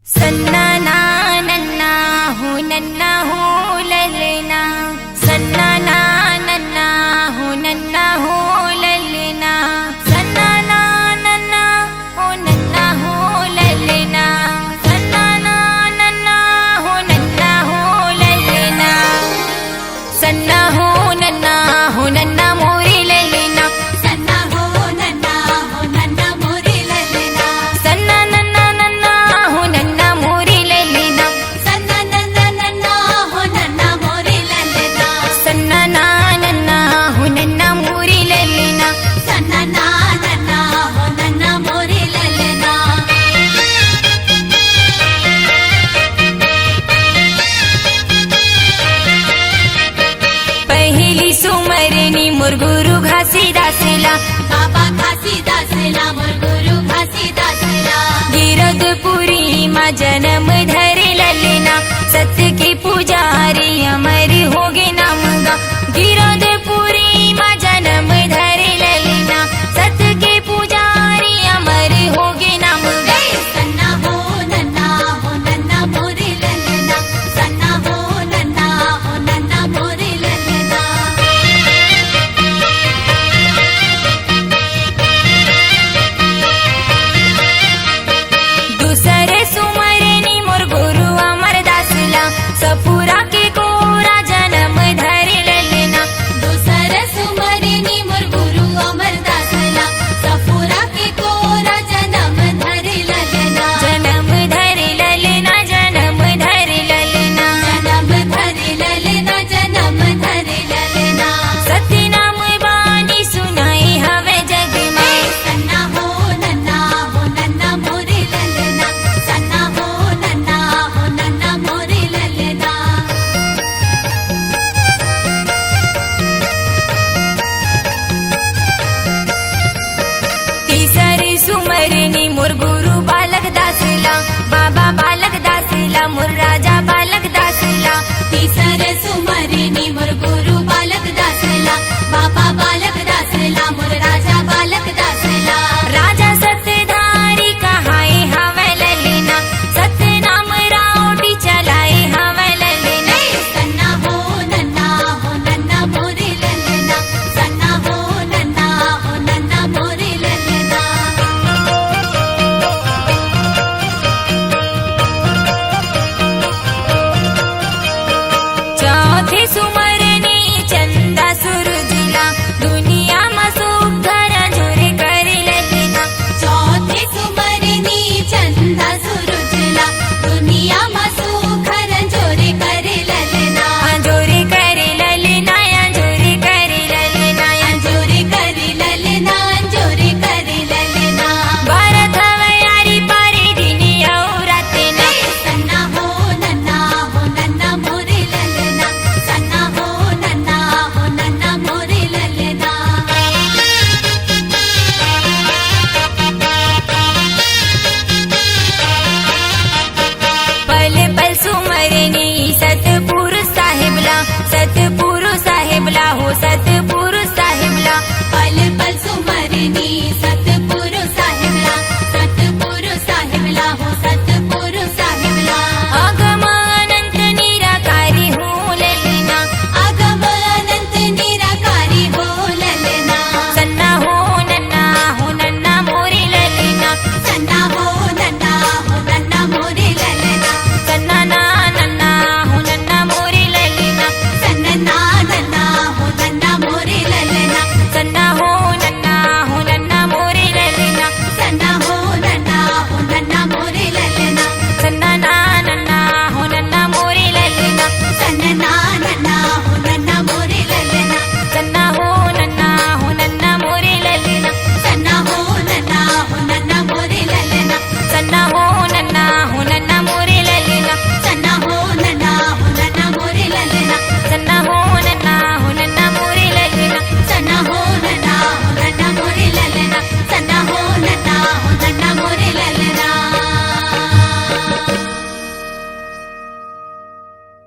सन्ना ना नन्ना हो नन्ना हो ललना, सन्ना ना नन्ना हो नन्ना हो ललना, सन्ना ना नन्ना हो नन्ना हो ललना, सन्ना ना नन्ना हो नन्ना हो ललना, सन्ना हो नन्ना मोरी ललना, सन्ना हो नन्ना मोरी ललना, सन्ना नन्ना हो नन्ना मोरी ललना, सन्ना हो नन्ना मोरी ललना, सन्ना ना नन्ना हो नन्ना मोरी ललना, सन्ना हो नन्ना मोरी ललना। पहिली सुमरनी मोर गुरु घासीदासला, बाबा घासीदासला मोर गुरु घासीदासला, गिरधपुरी माँ जन्म धरे ललना, सत्य की पुजारी अमर होगे नाम गा, गिरधपुरी माँ जन्म धरे ललना, सत्य के पुजारी अमर होगे नाम गा। सन्ना हो नन्ना मोरी ललना, सन्ना हो नन्ना मोरी ललना। दूसरे सुमरनी मोर गुरु अमरदासला, सपुरा के कोरा जन्म धरे ललना, दूसर सुमरनी मोर गुरु अमरदासला, सफुरा के कोरा जन्म धरि ललना, जन्म धरे ललना, जन्म धरे ललना, जन्म धरि ललना, जन्म धरि ललना। सत्य नाम बानी सुनाई हवे जग में, सन्ना हो नन्ना मोरी ललना, सन्ना हो नन्ना मोरी ललना। तीसरी सुमरनी मोर गुरु बालक दासला, बाबा बालक दासला, मोर राजा बालक दासला, तीसर सुमरनी मोर गुरु